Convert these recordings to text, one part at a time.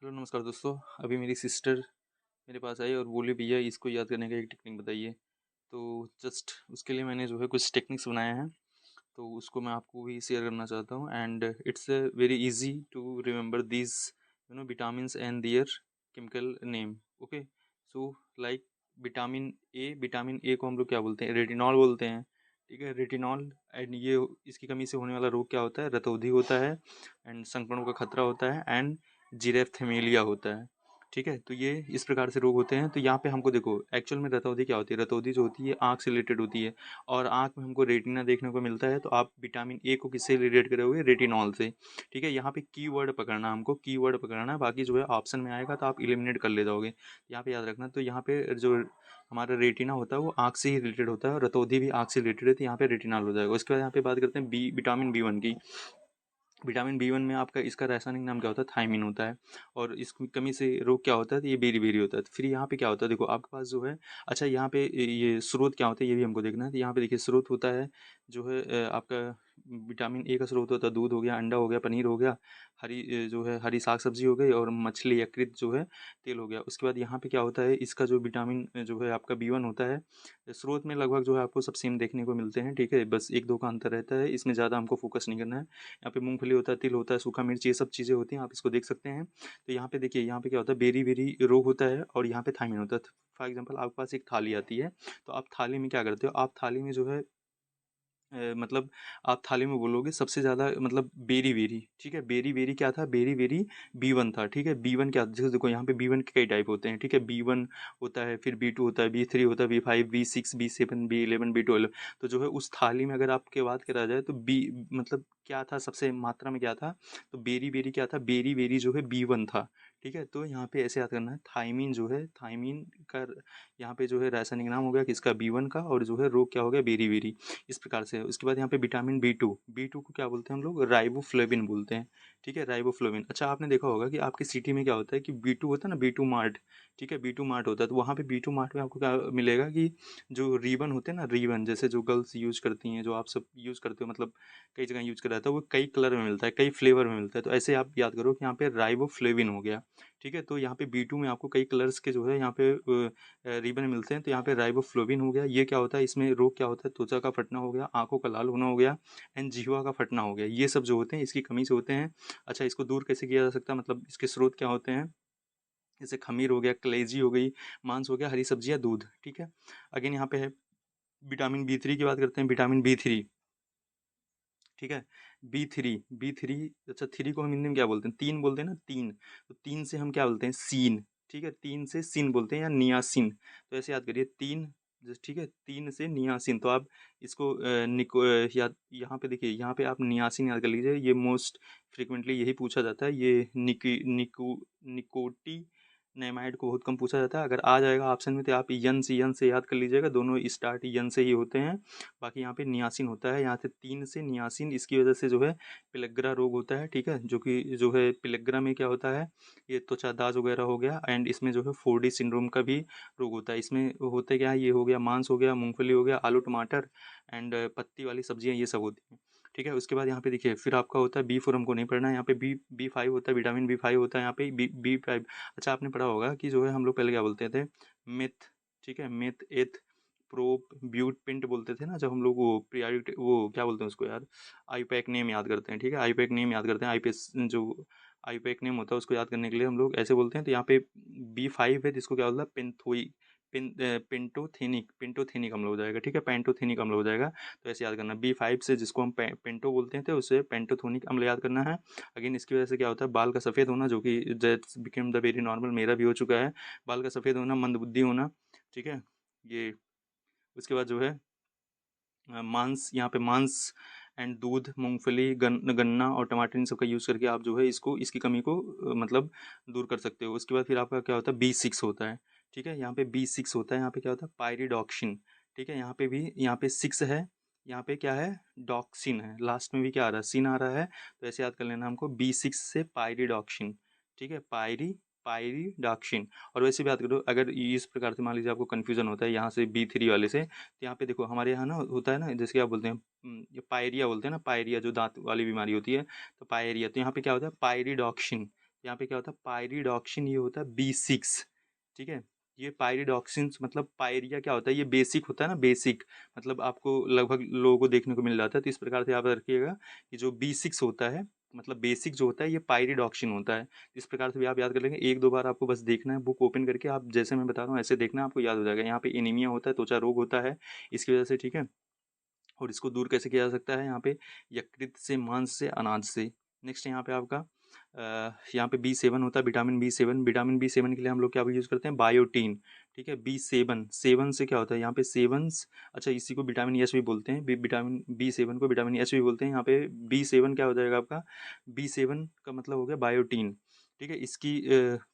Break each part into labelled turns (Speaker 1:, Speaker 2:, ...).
Speaker 1: Hello नमस्कार दोस्तों। अभी मेरी सिस्टर मेरे पास आई और बोली भैया इसको याद करने का एक टेक्निक बताइए। तो जस्ट उसके लिए मैंने जो है कुछ टेक्निक्स बनाए हैं, तो उसको मैं आपको भी शेयर करना चाहता हूँ। And it's very easy to remember these vitamins and their chemical name. Okay, so like vitamin A को हम लोग क्या बोलते हैं? रेटिनॉल बोलते हैं। ठीक है, रेटिनॉल। एंड ये इसकी कमी से होने वाला रोग क्या होता है? रतौंधी होता है, एंड संक्रमण का खतरा होता है, एंड जीरेप्थेमेलिया होता है। ठीक है, तो ये इस प्रकार से रोग होते हैं। तो यहाँ पे हमको देखो एक्चुअल में रतौंधी क्या होती है। रतौंधी जो होती है आँख से रिलेटेड होती है, और आँख में हमको रेटिना देखने को मिलता है। तो आप विटामिन ए को किससे रिलेट करोगे? रेटिनॉल से। ठीक है, यहाँ पे कीवर्ड पकड़ना, हमको कीवर्ड पकड़ना है, बाकी जो है ऑप्शन में आएगा तो आप इलिमिनेट कर ले जाओगे। यहाँ पे याद रखना। तो यहाँ पे जो हमारा रेटिना होता है वो आँख से ही रिलेटेड होता है, और रतौंधी भी आँख से रिलेटेड है, तो यहाँ पे रेटिनॉल हो जाएगा। उसके बाद यहाँ पे बात करते हैं विटामिन बी वन की। विटामिन बी वन में आपका इसका रासायनिक नाम क्या होता है? थायमीन होता है। और इसकी कमी से रोग क्या होता है? तो ये बेरी बेरी होता है। तो फिर यहाँ पे क्या होता है, देखो आपके पास जो है, अच्छा यहाँ पे ये स्रोत क्या होता है ये भी हमको देखना है। तो यहाँ पे देखिए स्रोत होता है जो है आपका विटामिन ए का स्रोत होता है दूध हो गया, अंडा हो गया, पनीर हो गया, जो है हरी साग सब्जी हो गई, और मछली यकृत जो है तेल हो गया। उसके बाद यहाँ पे क्या होता है, इसका जो विटामिन जो है आपका बी वन होता है, स्रोत में लगभग जो है आपको सब सेम देखने को मिलते हैं। ठीक है, बस एक दो का अंतर रहता है, इसमें ज़्यादा हमको फोकस नहीं करना है। यहाँ पे मूंगफली होता है, तिल होता है, सूखा मिर्च, ये सब चीज़ें होती हैं, आप इसको देख सकते हैं। तो यहाँ पे देखिए, यहाँ पे क्या होता है, बेरी बेरी रोग होता है, और यहाँ पे थायमिन होता है। फॉर एग्जाम्पल आपके पास एक थाली आती है, तो आप थाली में क्या करते हो? आप थाली में जो है मतलब आप थाली में बोलोगे सबसे ज़्यादा मतलब बेरी बेरी। ठीक है, बेरी बेरी क्या था? बेरी बेरी बी वन था। ठीक है, बी वन क्या, जैसे देखो यहाँ पे बी वन के कई टाइप होते हैं। ठीक है, बी वन होता है, फिर बी टू होता है, बी थ्री होता है, B five, B six, B seven, B eleven, B twelve. तो जो है उस थाली में अगर आपके बात करा जाए तो बी मतलब क्या था सबसे मात्रा में, क्या था? तो बेरी बेरी क्या था? बेरी बेरी जो है बी वन था। ठीक है, तो यहाँ पे ऐसे याद करना है, थायमीन जो है, थायमीन का यहाँ पे जो है रासायनिक नाम हो गया किसका? बी वन का। और जो है रोग क्या हो गया? Beriberi. इस प्रकार से। उसके बाद यहाँ पे vitamin B two, B two को क्या बोलते हैं हम लोग? राइबोफ्लेविन बोलते हैं। ठीक है, राइबोफ्लेविन। अच्छा आपने देखा होगा कि आपकी सिटी में क्या होता है कि बी टू होता है ना, बी टू मार्ट। ठीक है, बी टू मार्ट होता है, तो वहाँ पे बी टू मार्ट में आपको क्या मिलेगा कि जो रिबन होते हैं ना, रिबन जैसे जो गर्ल्स यूज करती हैं, जो आप सब यूज करते हो, मतलब कई जगह यूज कर रहा था, वो कई कलर में मिलता है, कई फ्लेवर में मिलता है। तो ऐसे आप याद करो कि यहाँ पे राइबोफ्लेविन हो गया। ठीक है, तो यहाँ पे बी टू में आपको कई कलर्स के जो है यहाँ पे रिबन मिलते हैं। तो यहाँ पे राइबोफ्लोविन हो गया। ये क्या होता है, इसमें रोग क्या होता है? त्वचा का फटना हो गया, आंखों का लाल होना हो गया, एंड जीवा का फटना हो गया। ये सब जो होते हैं इसकी कमी से होते हैं। अच्छा, इसको दूर कैसे किया जा सकता है? मतलब इसके स्रोत क्या होते हैं? जैसे खमीर हो गया, कलेजी हो गई, मांस हो गया, हरी सब्जियां, दूध। ठीक है, अगेन यहाँ पे है विटामिन बी थ्री की बात करते हैं। विटामिन बी थ्री, ठीक है, बी थ्री, बी थ्री। अच्छा, थ्री को हम हिंदी में क्या बोलते हैं? तीन बोलते हैं ना, तीन। तो तीन से हम क्या बोलते हैं? सीन। ठीक है, तीन से सीन बोलते हैं, या नियासिन। तो ऐसे याद करिए, तीन ठीक है, तीन से नियासिन। तो आप इसको याद, यहाँ पे देखिए, यहाँ पे आप नियासिन याद कर लीजिए। ये मोस्ट फ्रिक्वेंटली यही पूछा जाता है। ये निकोटी नेमाइड को बहुत कम पूछा जाता है। अगर आ जाएगा ऑप्शन में तो आप यन से याद कर लीजिएगा, दोनों स्टार्ट यन से ही होते हैं। बाकी यहाँ पे नियासिन होता है, यहाँ से तीन से नियासिन। इसकी वजह से जो है पिलग्रा रोग होता है। ठीक है, जो कि जो है पिलग्रा में क्या होता है, ये त्वचा दाग वगैरह हो गया, एंड इसमें जो है 4D सिंड्रोम का भी रोग होता है। इसमें होता क्या है, ये हो गया मांस हो गया, मूंगफली हो गया, आलू टमाटर, एंड पत्ती वाली सब्जियां, ये सब होती हैं। ठीक है, उसके बाद यहाँ पे देखिए, फिर आपका होता है बी फोर, हमको नहीं पढ़ना है। यहाँ पे बी बी फाइव होता है, विटामिन बी फाइव होता है यहाँ पे, बी बी फाइव। अच्छा आपने पढ़ा होगा कि जो है हम लोग पहले क्या बोलते थे? मिथ। ठीक है, मिथ, एथ, प्रोप, ब्यूट, पिंट बोलते थे ना, जब हम लोग वो प्रियोरिटी, वो क्या बोलते हैं उसको यार? आईपैक नेम याद करते हैं। ठीक है, आईपैक नेम याद करते हैं। आईपीएस जो आईपैक नेम होता है उसको याद करने के लिए हम लोग ऐसे बोलते हैं। तो यहाँ पे बी फाइव है, जिसको क्या बोलता है? पेंथोई, पेंटोथेनिक, पेंटोथेनिक अम्ल हो जाएगा। ठीक है, पेंटोथेनिक अम्ल हो जाएगा। तो ऐसे याद करना, बी फाइव से जिसको हम पेंटो बोलते हैं, तो उसे पेंटोथोनिक अम्ल याद करना है। अगेन इसकी वजह से क्या होता है? बाल का सफ़ेद होना, जो कि that's become the very normal, मेरा भी हो चुका है। बाल का सफ़ेद होना, मंदबुद्धि होना। ठीक है, ये उसके बाद जो है मांस, यहाँ पे मांस एंड दूध, मूंगफली, गन्ना और टमाटर, इन सब का यूज़ करके आप जो है इसको, इसकी कमी को मतलब दूर कर सकते हो। उसके बाद फिर आपका क्या होता है? बी सिक्स होता है। ठीक है, यहाँ पे बी सिक्स होता है, यहाँ पे क्या होता है? पायरिडॉक्सिन। ठीक है, यहाँ पे भी, यहाँ पे सिक्स है, यहाँ पे क्या है? डॉक्सिन है, लास्ट में भी क्या आ रहा है? सिन आ रहा है। तो ऐसे याद कर लेना हमको, बी सिक्स से पायरिडॉक्सिन। ठीक है, पायरिडॉक्सिन। और वैसे भी याद करो, अगर इस प्रकार से मान लीजिए आपको कन्फ्यूजन होता है यहाँ से बी थ्री वाले से, तो यहाँ पे देखो हमारे यहाँ ना होता है ना, जैसे क्या बोलते हैं, ये पायरिया बोलते हैं ना, पायरिया जो दांत वाली बीमारी होती है, तो पायरिया। तो यहाँ पे क्या होता है? पायरिडॉक्सिन। यहाँ पे क्या होता है, पायरिडॉक्सिन ये होता है B6, ठीक है। ये पायरिडॉक्सिन मतलब पायरिया क्या होता है, ये बेसिक होता है ना, बेसिक मतलब आपको लगभग लोगों को देखने को मिल जाता है, तो इस प्रकार से आप रखिएगा कि जो B6 होता है मतलब बेसिक जो होता है ये पायरिडॉक्सिन होता है। इस प्रकार से भी आप याद कर लेंगे, एक दो बार आपको बस देखना है, बुक ओपन करके आप जैसे मैं बता रहा हूँ ऐसे देखना, आपको याद हो जाएगा। यहाँ पे एनीमिया होता है, त्वचा रोग होता है इसकी वजह से, ठीक है। और इसको दूर कैसे किया जा सकता है, यहाँ पे यकृत से, मांस से, अनाज से। नेक्स्ट यहाँ पे आपका यहाँ पे B7 होता है, विटामिन B7। विटामिन B7 के लिए हम लोग क्या यूज़ करते हैं, बायोटीन, ठीक है। B7, सेवन से क्या होता है यहाँ पे, सेवन, अच्छा इसी को विटामिन S भी बोलते हैं, विटामिन B7 को विटामिन S भी बोलते हैं। यहाँ पे B7 क्या हो जाएगा आपका, B7 का मतलब हो गया बायोटीन, ठीक है। इसकी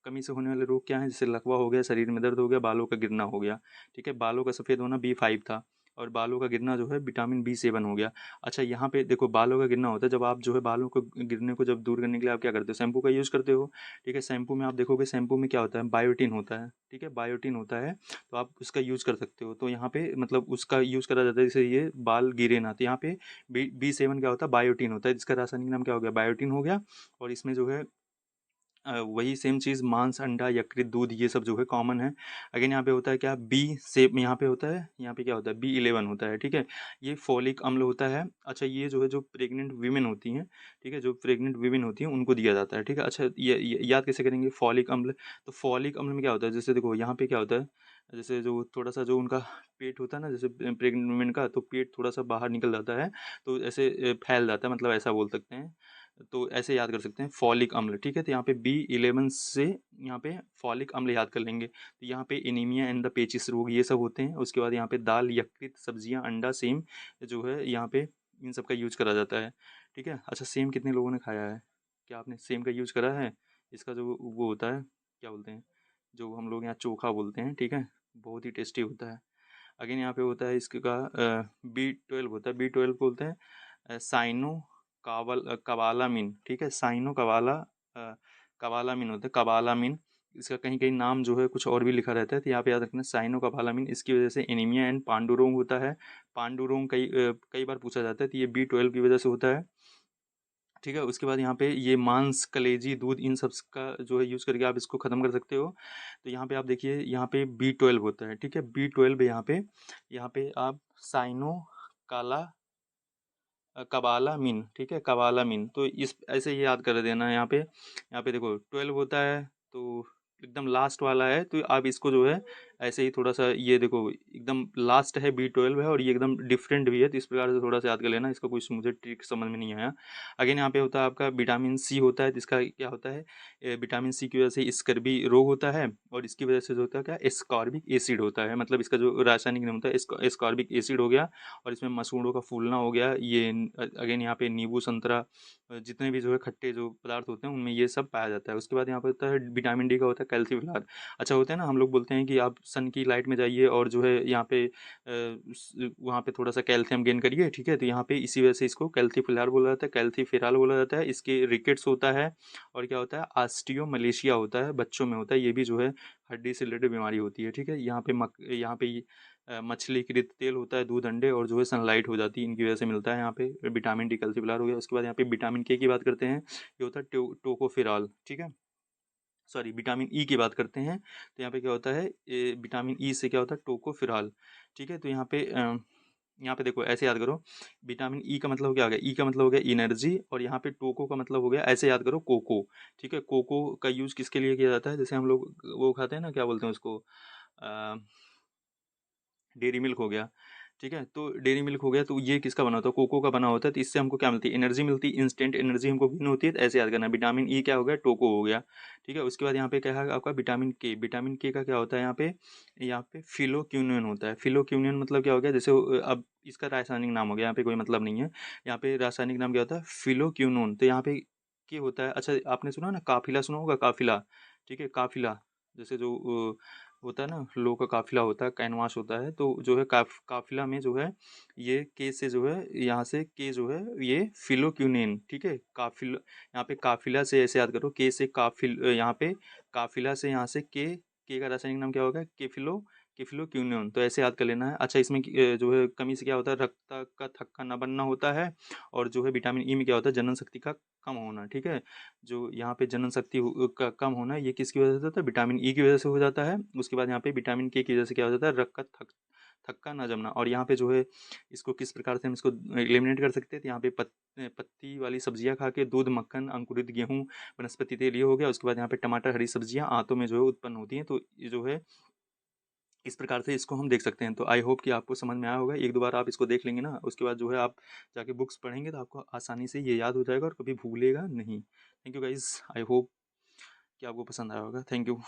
Speaker 1: कमी से होने वाले रोग क्या हैं, जैसे लकवा हो गया, शरीर में दर्द हो गया, बालों का गिरना हो गया, ठीक है। बालों का सफ़ेद होना B5 था, और बालों का गिरना जो है विटामिन B7 हो गया। अच्छा यहाँ पे देखो, बालों का गिरना होता है जब आप जो है बालों को गिरने को जब दूर करने के लिए आप क्या करते हो, शैम्पू का यूज़ करते हो, ठीक है। शैम्पू में आप देखोगे, शैम्पू में क्या होता है, बायोटीन होता है, ठीक है, बायोटीन होता है, तो आप उसका यूज़ कर सकते हो। तो यहाँ पे मतलब उसका यूज़ करा जाता है जैसे ये बाल गिरे ना, तो यहाँ पे B7 क्या होता है, बायोटीन होता है, जिसका रासायनिक नाम क्या हो गया, बायोटीन हो गया। और इसमें जो है वही सेम चीज़, मांस, अंडा, यकृत, दूध, ये सब जो है कॉमन है। अगेन यहाँ पे होता है क्या, बी से यहाँ पे होता है, यहाँ पे क्या होता है, B11 होता है, ठीक है। ये फॉलिक अम्ल होता है। अच्छा ये जो है, जो प्रेग्नेंट वीमेन होती हैं, ठीक है, जो प्रेग्नेंट वीमेन होती हैं उनको दिया जाता है, ठीक है। अच्छा ये याद कैसे करेंगे, फॉलिक अम्ल, तो फॉलिक अम्ल में क्या होता है, जैसे देखो यहाँ पे क्या होता है, जैसे जो थोड़ा सा जो उनका पेट होता है ना, जैसे प्रेग्नेंट वुमेन का, तो पेट थोड़ा सा बाहर निकल जाता है, तो ऐसे फैल जाता है, मतलब ऐसा बोल सकते हैं। तो ऐसे याद कर सकते हैं, फॉलिक अम्ल, ठीक है। तो यहाँ पे B11 से यहाँ पे फॉलिक अम्ल याद कर लेंगे। तो यहाँ पे एनीमिया एंड द पेचिस रोग ये सब होते हैं। उसके बाद यहाँ पे दाल, यकृत, सब्जियाँ, अंडा, सेम जो है यहाँ पे इन सब का यूज करा जाता है, ठीक है। अच्छा सेम कितने लोगों ने खाया है, क्या आपने सेम का यूज करा है? इसका जो वो होता है, क्या बोलते हैं, जो हम लोग यहाँ चोखा बोलते हैं, ठीक है, बहुत ही टेस्टी होता है। अगेन यहाँ पे होता है इसका B12 होता है, B12 बोलते हैं साइनो कबालामिन, ठीक है, साइनो कबालामिन होता है, कबालामिन। इसका कहीं कहीं नाम जो है कुछ और भी लिखा रहता है, तो यहाँ पे याद रखना साइनो कबालामिन। इसकी वजह से एनीमिया एंड पांडुरोग होता है। पांडुरोग कई बार पूछा जाता है, तो ये B12 की वजह से होता है, ठीक है। उसके बाद यहाँ पे ये मांस, कलेजी, दूध, इन सब का जो है यूज़ करके आप इसको ख़त्म कर सकते हो। तो यहाँ पे आप देखिए, यहाँ पे B12 होता है, ठीक है, B12 यहाँ पे आप साइनो काला कबालामिन, ठीक है, कबालामिन। तो इस ऐसे ही याद कर देना। यहाँ पे देखो 12 होता है, तो एकदम लास्ट वाला है, तो आप इसको जो है ऐसे ही थोड़ा सा, ये देखो एकदम लास्ट है, B12 है, और ये एकदम डिफरेंट भी है, तो इस प्रकार से थोड़ा सा याद कर लेना। इसका कुछ मुझे ट्रिक समझ में नहीं आया। अगेन यहाँ पे होता है आपका विटामिन C होता है, जिसका क्या होता है, विटामिन C की वजह से स्कर्वी रोग होता है, और इसकी वजह से जो होता है क्या, एस्कॉर्बिक एसिड होता है, मतलब इसका जो रासायनिक नाम होता है एस्कॉर्बिक एसिड हो गया। और इसमें मसूड़ों का फूलना हो गया, ये अगेन यहाँ पे नींबू, संतरा, जितने भी जो है खट्टे जो पदार्थ होते हैं उनमें ये सब पाया जाता है। उसके बाद यहाँ पे होता है विटामिन D का होता है कैल्सीफिलार। अच्छा होता है ना, हम लोग बोलते हैं कि आप सन की लाइट में जाइए और जो है यहाँ पे वहाँ पे थोड़ा सा कैल्शियम गेन करिए, ठीक है। तो यहाँ पे इसी वजह से इसको कैल्सीफिलार बोला जाता है, कैल्सीफिराल बोला जाता है। इसके रिकेट्स होता है, और क्या होता है, ऑस्टियोमलेशिया होता है, बच्चों में होता है, ये भी जो है हड्डी से रिलेटेड बीमारी होती है, ठीक है। यहाँ पे मछली कृत तेल होता है, दूध, अंडे, और जो है सनलाइट हो जाती है, इनकी वजह से मिलता है यहाँ पे विटामिन D, कैल्सीफिलार हो गया। उसके बाद यहाँ पे विटामिन K की बात करते हैं, ये होता है टोकोफेरॉल, ठीक है, सॉरी विटामिन E की बात करते हैं। तो यहाँ पे क्या होता है, विटामिन E से क्या होता है, टोकोफेरॉल, ठीक है। तो यहाँ पे देखो ऐसे याद करो, विटामिन E का मतलब क्या हो गया, ई का मतलब हो गया एनर्जी, और यहाँ पे टोको का मतलब हो गया, ऐसे याद करो, कोको, ठीक है। कोको का यूज़ किसके लिए किया जाता है, जैसे हम लोग वो खाते हैं ना, क्या बोलते हैं उसको, डेयरी मिल्क हो गया, ठीक है। तो डेयरी मिल्क हो गया, तो ये किसका बना होता है, कोको का बना होता है। तो इससे हमको क्या मिलती है, एनर्जी मिलती है, इंस्टेंट एनर्जी हमको गेन होती है। तो ऐसे याद करना, विटामिन E क्या हो गया, टोको हो गया, ठीक है। उसके बाद यहाँ पे क्या है आपका विटामिन K का क्या होता है, यहाँ पे फिलोक्यूनिन होता है। फिलोक्यूनिन मतलब क्या हो गया, जैसे अब इसका रासायनिक नाम हो गया, यहाँ पे कोई मतलब नहीं है, यहाँ पे रासायनिक नाम क्या होता है, फिलोक्यूनोन। तो यहाँ पे के होता है। अच्छा आपने सुना ना, काफिला सुना होगा, काफिला, ठीक है, काफिला, जैसे जो होता है ना, लोगों का काफिला होता है, कैनवास होता है, तो जो है काफिला में जो है, ये के से जो है, यहाँ से के जो है, ये फिलोक्यूनिन, ठीक है। काफिल यहाँ पे काफिला से ऐसे याद करो, के से काफिल, यहाँ पे काफिला से यहाँ से के का रासायनिक नाम क्या होगा, केफिलो किफिलोक्यूनोन, तो ऐसे याद कर लेना है। अच्छा, इसमें जो है कमी से क्या होता है, रक्त का थक्का न बनना होता है, और जो है विटामिन ई में क्या होता है, जनन शक्ति का कम होना। ठीक है, जो यहाँ पे जनन शक्ति का कम होना, ये किसकी वजह से होता है, विटामिन ई की वजह से हो जाता है। उसके बाद यहाँ पे विटामिन के की वजह से क्या हो जाता है, रक्त का थक्का ना जमना। और यहाँ पे जो है इसको किस प्रकार से हम इसको एलिमिनेट कर सकते हैं, तो यहाँ पे पत्ती वाली सब्जियां खा के, दूध, मक्खन, अंकुरित गेहूं, वनस्पति तेल, ये हो गया। उसके बाद यहाँ पे टमाटर, हरी सब्जियां आंतों में जो है उत्पन्न होती हैं। तो ये जो है इस प्रकार से इसको हम देख सकते हैं। तो आई होप कि आपको समझ में आया होगा। एक दो बार आप इसको देख लेंगे ना, उसके बाद जो है आप जाके बुक्स पढ़ेंगे तो आपको आसानी से ये याद हो जाएगा और कभी भूलेगा नहीं। Thank you guys, I hope कि आपको पसंद आया होगा। Thank you.